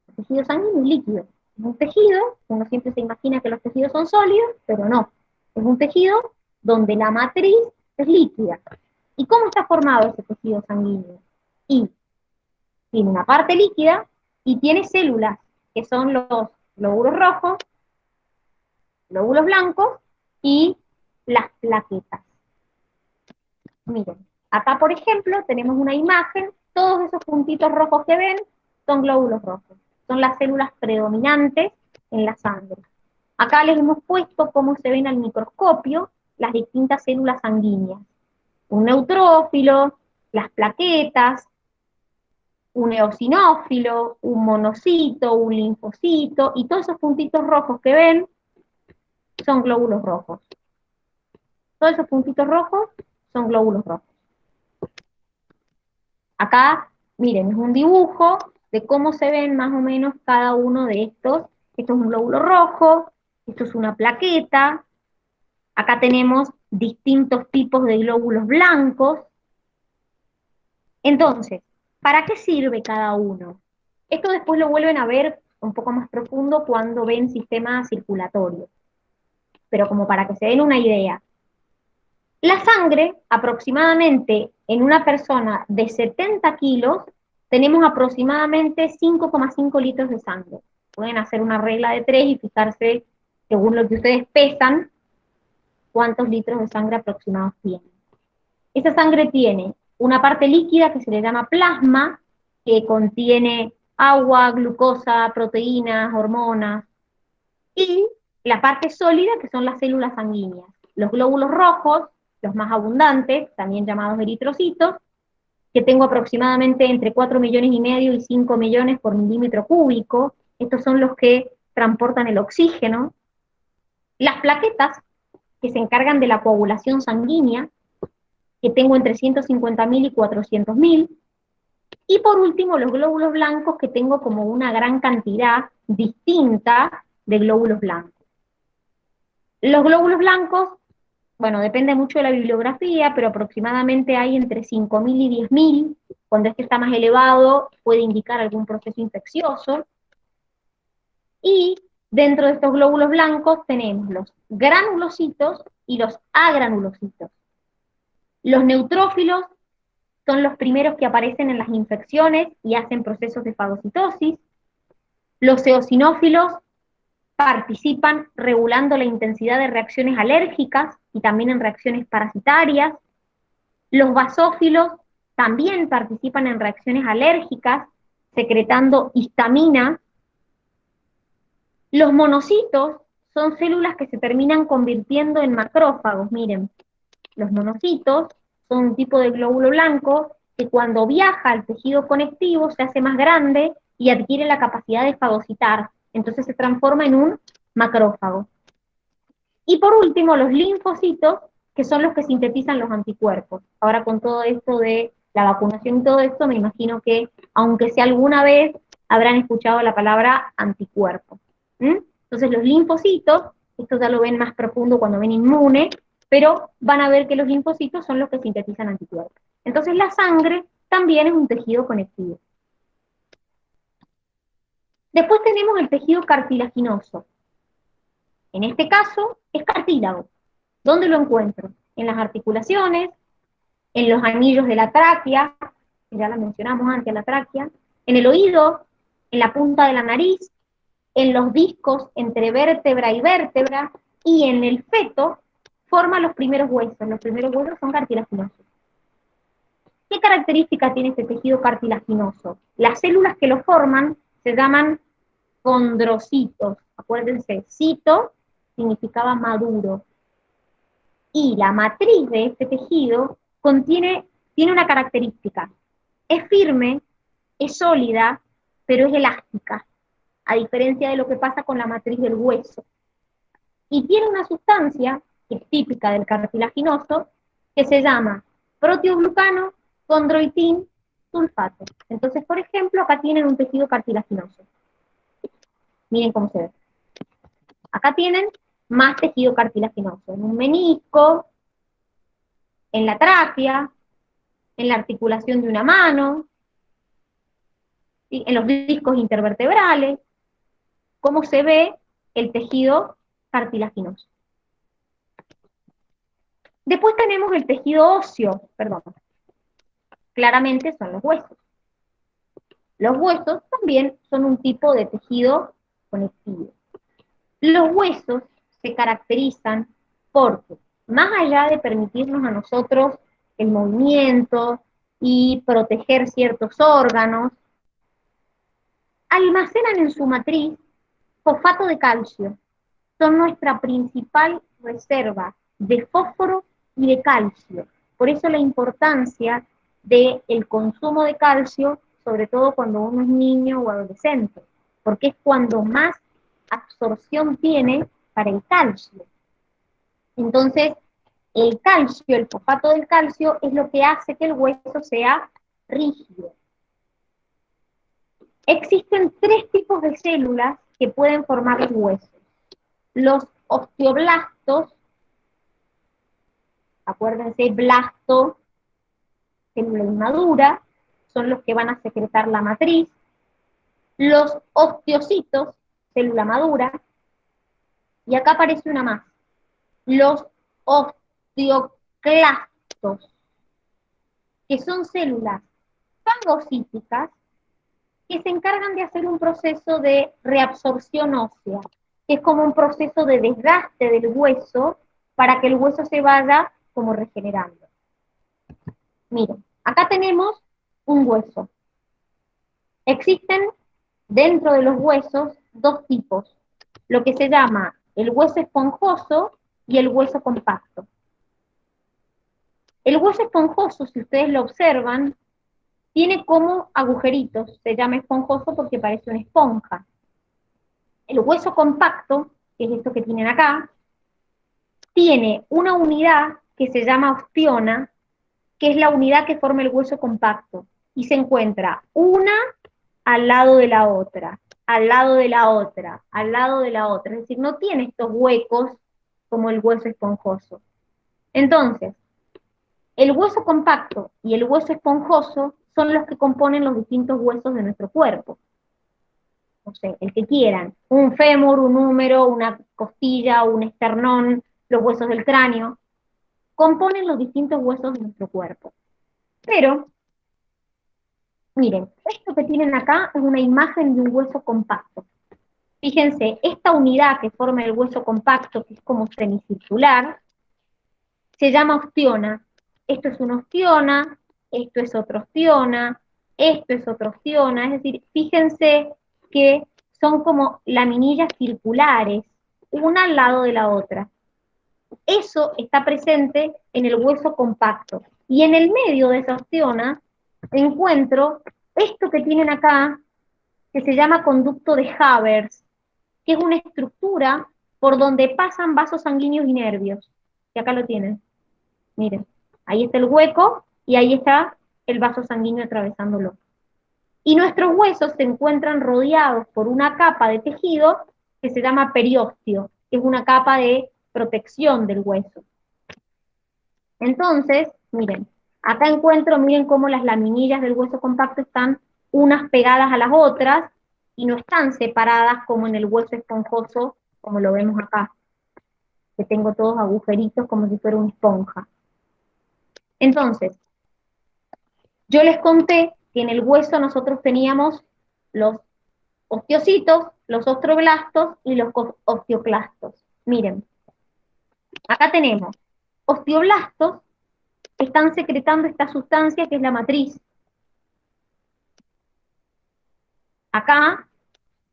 El tejido sanguíneo es líquido. Es un tejido, uno siempre se imagina que los tejidos son sólidos, pero no. Es un tejido donde la matriz es líquida. ¿Y cómo está formado ese tejido sanguíneo? Y tiene una parte líquida y tiene células, que son los glóbulos rojos, glóbulos blancos y las plaquetas. Miren, acá por ejemplo tenemos una imagen, todos esos puntitos rojos que ven son glóbulos rojos, son las células predominantes en la sangre. Acá les hemos puesto cómo se ven al microscopio las distintas células sanguíneas. Un neutrófilo, las plaquetas, un eosinófilo, un monocito, un linfocito, y todos esos puntitos rojos que ven son glóbulos rojos. Todos esos puntitos rojos son glóbulos rojos. Acá, miren, es un dibujo de cómo se ven más o menos cada uno de estos. Esto es un glóbulo rojo, esto es una plaqueta. Acá tenemos distintos tipos de glóbulos blancos. Entonces, ¿para qué sirve cada uno? Esto después lo vuelven a ver un poco más profundo cuando ven sistema circulatorio. Pero como para que se den una idea. La sangre, aproximadamente en una persona de 70 kilos, tenemos aproximadamente 5,5 litros de sangre. Pueden hacer una regla de 3 y fijarse, según lo que ustedes pesan, cuántos litros de sangre aproximados tienen. Esa sangre tiene una parte líquida que se le llama plasma, que contiene agua, glucosa, proteínas, hormonas, y la parte sólida, que son las células sanguíneas. Los glóbulos rojos, los más abundantes, también llamados eritrocitos, que tengo aproximadamente entre 4,5 millones y 5 millones por milímetro cúbico. Estos son los que transportan el oxígeno. Las plaquetas, que se encargan de la coagulación sanguínea, que tengo entre 150.000 y 400.000. Y por último, los glóbulos blancos, que tengo como una gran cantidad distinta de glóbulos blancos. Los glóbulos blancos, bueno, depende mucho de la bibliografía, pero aproximadamente hay entre 5.000 y 10.000. Cuando este está más elevado, puede indicar algún proceso infeccioso. Y dentro de estos glóbulos blancos tenemos los granulocitos y los agranulocitos. Los neutrófilos son los primeros que aparecen en las infecciones y hacen procesos de fagocitosis. Los eosinófilos participan regulando la intensidad de reacciones alérgicas y también en reacciones parasitarias. Los basófilos también participan en reacciones alérgicas, secretando histamina. Los monocitos son células que se terminan convirtiendo en macrófagos. Miren, los monocitos son un tipo de glóbulo blanco que cuando viaja al tejido conectivo se hace más grande y adquiere la capacidad de fagocitar. Entonces se transforma en un macrófago. Y por último, los linfocitos, que son los que sintetizan los anticuerpos. Ahora con todo esto de la vacunación y todo esto, me imagino que, aunque sea alguna vez, habrán escuchado la palabra anticuerpo. Entonces los linfocitos, esto ya lo ven más profundo cuando ven inmune, pero van a ver que los linfocitos son los que sintetizan anticuerpos. Entonces la sangre también es un tejido conectivo. Después tenemos el tejido cartilaginoso. En este caso, es cartílago. ¿Dónde lo encuentro? En las articulaciones, en los anillos de la tráquea, que ya la mencionamos antes, la tráquea, en el oído, en la punta de la nariz, en los discos entre vértebra y vértebra, y en el feto forma los primeros huesos. Los primeros huesos son cartilaginosos. ¿Qué característica tiene este tejido cartilaginoso? Las células que lo forman se llaman condrocitos. Acuérdense, cito significaba maduro. Y la matriz de este tejido tiene una característica. Es firme, es sólida, pero es elástica, a diferencia de lo que pasa con la matriz del hueso. Y tiene una sustancia, que es típica del cartilaginoso, que se llama proteoglucano, condroitín, sulfato. Entonces, por ejemplo, acá tienen un tejido cartilaginoso. Miren cómo se ve. Acá tienen más tejido cartilaginoso, en un menisco, en la tráquea, en la articulación de una mano, ¿sí? En los discos intervertebrales, cómo se ve el tejido cartilaginoso. Después tenemos el tejido óseo, perdón, claramente son los huesos. Los huesos también son un tipo de tejido conectivo. Los huesos se caracterizan porque, más allá de permitirnos a nosotros el movimiento y proteger ciertos órganos, almacenan en su matriz fosfato de calcio. Son nuestra principal reserva de fósforo y de calcio. Por eso la importancia del consumo de calcio, sobre todo cuando uno es niño o adolescente, porque es cuando más absorción tiene para el calcio. Entonces, el calcio, el fosfato del calcio, es lo que hace que el hueso sea rígido. Existen 3 tipos de células que pueden formar los huesos. Los osteoblastos, acuérdense, blasto, célula inmadura, son los que van a secretar la matriz. Los osteocitos, célula madura, y acá aparece una más. Los osteoclastos, que son células fagocíticas que se encargan de hacer un proceso de reabsorción ósea, que es como un proceso de desgaste del hueso para que el hueso se vaya como regenerando. Miren, acá tenemos un hueso. Existen dentro de los huesos 2 tipos, lo que se llama el hueso esponjoso y el hueso compacto. El hueso esponjoso, si ustedes lo observan, tiene como agujeritos, se llama esponjoso porque parece una esponja. El hueso compacto, que es esto que tienen acá, tiene una unidad que se llama ostiona, que es la unidad que forma el hueso compacto, y se encuentra una al lado de la otra, al lado de la otra, al lado de la otra. Es decir, no tiene estos huecos como el hueso esponjoso. Entonces, el hueso compacto y el hueso esponjoso son los que componen los distintos huesos de nuestro cuerpo. No sé, el que quieran, un fémur, un húmero, una costilla, un esternón, los huesos del cráneo, componen los distintos huesos de nuestro cuerpo. Pero, miren, esto que tienen acá es una imagen de un hueso compacto. Fíjense, esta unidad que forma el hueso compacto, que es como semicircular, se llama ostiona. Esto es una ostiona, esto es otra ostiona, esto es otra ostiona, es decir, fíjense que son como laminillas circulares, una al lado de la otra. Eso está presente en el hueso compacto. Y en el medio de esa ostiona encuentro esto que tienen acá, que se llama conducto de Havers, que es una estructura por donde pasan vasos sanguíneos y nervios. Y acá lo tienen. Miren, ahí está el hueco y ahí está el vaso sanguíneo atravesándolo. Y nuestros huesos se encuentran rodeados por una capa de tejido que se llama periósteo, que es una capa de protección del hueso. Entonces, miren, acá encuentro, miren cómo las laminillas del hueso compacto están unas pegadas a las otras y no están separadas como en el hueso esponjoso, como lo vemos acá, que tengo todos agujeritos como si fuera una esponja. Entonces, yo les conté que en el hueso nosotros teníamos los osteocitos, los osteoblastos y los osteoclastos. Miren, acá tenemos osteoblastos están secretando esta sustancia que es la matriz. Acá,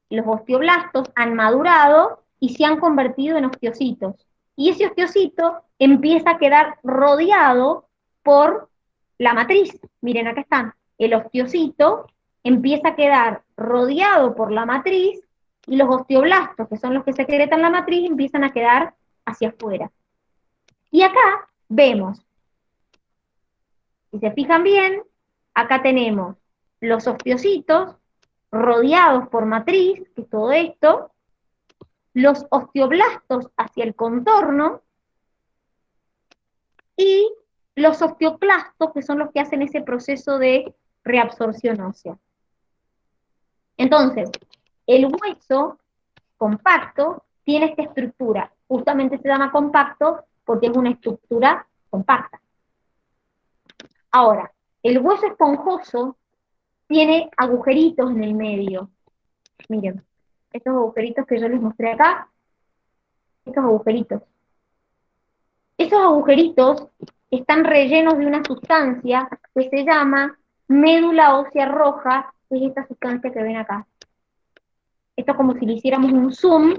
los osteoblastos han madurado y se han convertido en osteocitos. Y ese osteocito empieza a quedar rodeado por la matriz. Miren, acá están. El osteocito empieza a quedar rodeado por la matriz y los osteoblastos, que son los que secretan la matriz, empiezan a quedar hacia afuera. Y acá vemos, si se fijan bien, acá tenemos los osteocitos rodeados por matriz, que es todo esto, los osteoblastos hacia el contorno y los osteoclastos, que son los que hacen ese proceso de reabsorción ósea. Entonces, el hueso compacto tiene esta estructura. Justamente se llama compacto porque es una estructura compacta. Ahora, el hueso esponjoso tiene agujeritos en el medio. Miren, estos agujeritos que yo les mostré acá, estos agujeritos. Esos agujeritos están rellenos de una sustancia que se llama médula ósea roja, que es esta sustancia que ven acá. Esto es como si le hiciéramos un zoom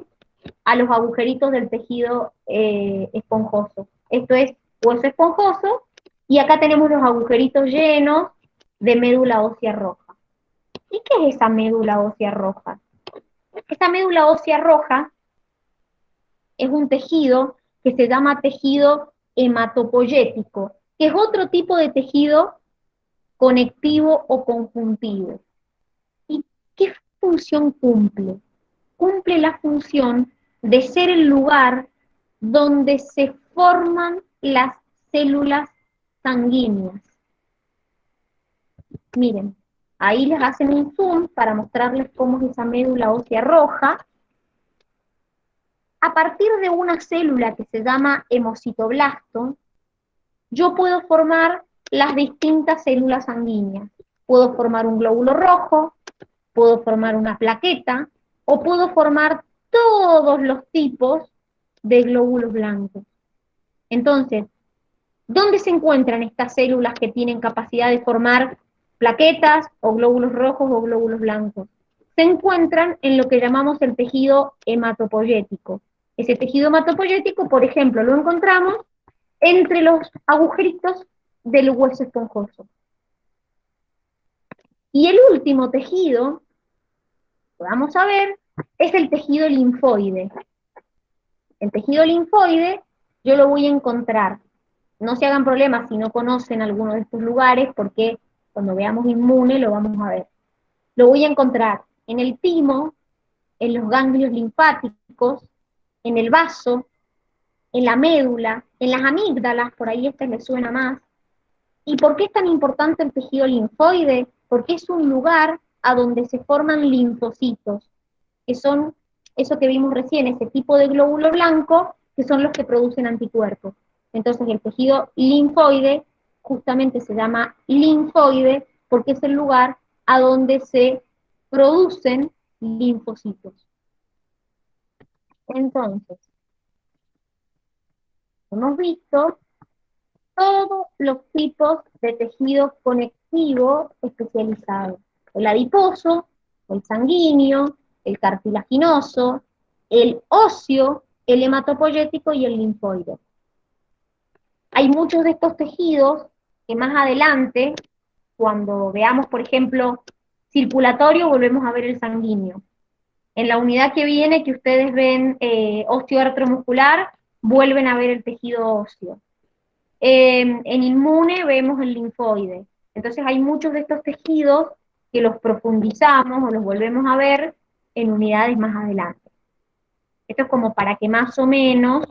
a los agujeritos del tejido esponjoso. Esto es hueso esponjoso, y acá tenemos los agujeritos llenos de médula ósea roja. ¿Y qué es esa médula ósea roja? Esta médula ósea roja es un tejido que se llama tejido hematopoyético, que es otro tipo de tejido conectivo o conjuntivo. ¿Y qué función cumple? Cumple la función de ser el lugar donde se forman las células sanguíneas. Miren, ahí les hacen un zoom para mostrarles cómo es esa médula ósea roja. A partir de una célula que se llama hemocitoblasto, yo puedo formar las distintas células sanguíneas. Puedo formar un glóbulo rojo, puedo formar una plaqueta, o puedo formar todos los tipos de glóbulos blancos. Entonces, ¿dónde se encuentran estas células que tienen capacidad de formar plaquetas, o glóbulos rojos, o glóbulos blancos? Se encuentran en lo que llamamos el tejido hematopoyético. Ese tejido hematopoyético, por ejemplo, lo encontramos entre los agujeritos del hueso esponjoso. Y el último tejido, que vamos a ver, es el tejido linfoide. El tejido linfoide yo lo voy a encontrar. No se hagan problemas si no conocen alguno de estos lugares, porque cuando veamos inmune lo vamos a ver. Lo voy a encontrar en el timo, en los ganglios linfáticos, en el vaso, en la médula, en las amígdalas, por ahí este les suena más. ¿Y por qué es tan importante el tejido linfoide? Porque es un lugar a donde se forman linfocitos, que son eso que vimos recién, ese tipo de glóbulo blanco, que son los que producen anticuerpos. Entonces el tejido linfoide justamente se llama linfoide porque es el lugar a donde se producen linfocitos. Entonces, hemos visto todos los tipos de tejido conectivo especializado. El adiposo, el sanguíneo, el cartilaginoso, el óseo, el hematopoyético y el linfoide. Hay muchos de estos tejidos que más adelante, cuando veamos, por ejemplo, circulatorio, volvemos a ver el sanguíneo. En la unidad que viene, que ustedes ven osteoartromuscular, vuelven a ver el tejido óseo. En inmune vemos el linfoide. Entonces hay muchos de estos tejidos que los profundizamos o los volvemos a ver en unidades más adelante. Esto es como para que más o menos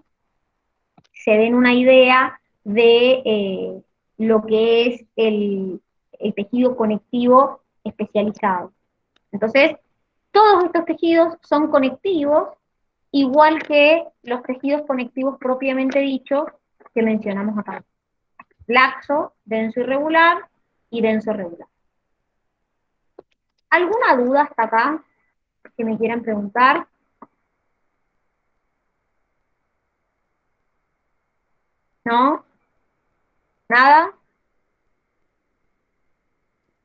se den una idea de lo que es el tejido conectivo especializado. Entonces, todos estos tejidos son conectivos, igual que los tejidos conectivos propiamente dichos que mencionamos acá. Laxo, denso irregular y denso regular. ¿Alguna duda hasta acá que me quieran preguntar? ¿No? ¿Nada?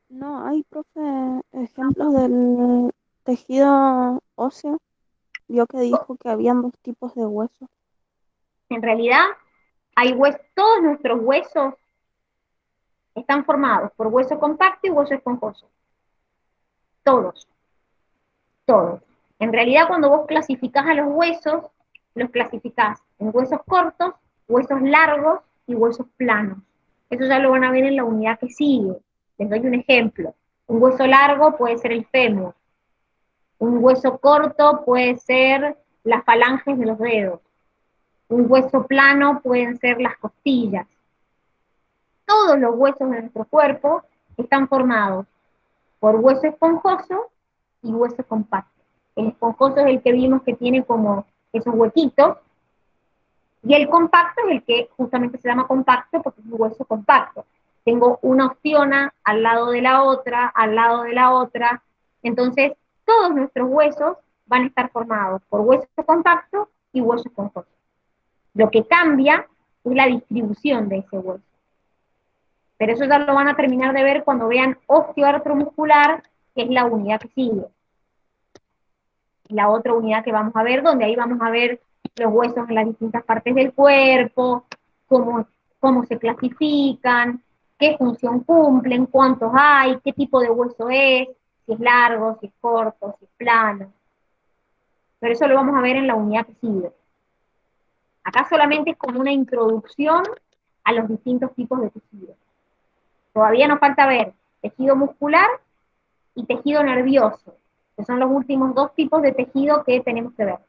No, hay, profe, ejemplos del tejido óseo. Vio que dijo que habían dos tipos de huesos. En realidad, hay huesos, todos nuestros huesos están formados por hueso compacto y hueso esponjoso. Todos, todos. En realidad, cuando vos clasificás a los huesos, los clasificás en huesos cortos, huesos largos y huesos planos. Eso ya lo van a ver en la unidad que sigue. Les doy un ejemplo. Un hueso largo puede ser el fémur. Un hueso corto puede ser las falanges de los dedos. Un hueso plano pueden ser las costillas. Todos los huesos de nuestro cuerpo están formados por hueso esponjoso y hueso compacto. El esponjoso es el que vimos que tiene como esos huequitos, y el compacto es el que justamente se llama compacto porque es un hueso compacto. Tengo una ostiona al lado de la otra, al lado de la otra. Entonces, todos nuestros huesos van a estar formados por hueso compacto y hueso esponjoso. Lo que cambia es la distribución de ese hueso. Pero eso ya lo van a terminar de ver cuando vean osteoartromuscular, que es la unidad que sigue. La otra unidad que vamos a ver, donde ahí vamos a ver los huesos en las distintas partes del cuerpo, cómo se clasifican, qué función cumplen, cuántos hay, qué tipo de hueso es, si es largo, si es corto, si es plano. Pero eso lo vamos a ver en la unidad que sigue. Acá solamente es como una introducción a los distintos tipos de tejidos. Todavía nos falta ver tejido muscular y tejido nervioso, que son los últimos dos tipos de tejido que tenemos que ver.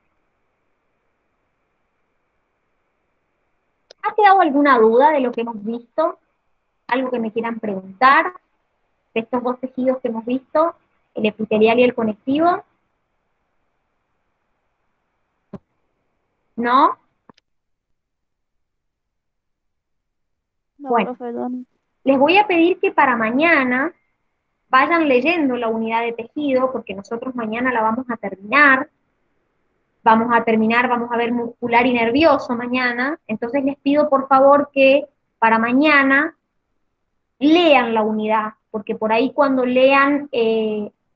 ¿Ha quedado alguna duda de lo que hemos visto? ¿Algo que me quieran preguntar de estos dos tejidos que hemos visto, el epitelial y el conectivo? ¿No? No, Bueno, profe, no. les voy a pedir que para mañana vayan leyendo la unidad de tejido, porque nosotros mañana la vamos a terminar. Vamos a ver muscular y nervioso mañana. Entonces les pido por favor que para mañana lean la unidad, porque por ahí cuando lean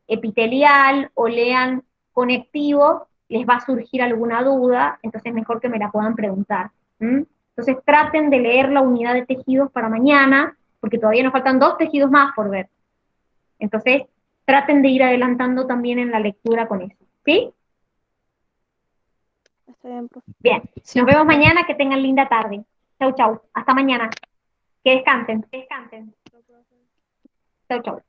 epitelial o lean conectivo, les va a surgir alguna duda, entonces mejor que me la puedan preguntar. ¿Mm? Entonces traten de leer la unidad de tejidos para mañana, porque todavía nos faltan dos tejidos más por ver. Entonces traten de ir adelantando también en la lectura con eso. ¿Sí? Está bien, profe. Bien. Sí. Nos vemos mañana, que tengan linda tarde. Chau, chau. Hasta mañana. Que descansen. Que descansen. Chau, chau.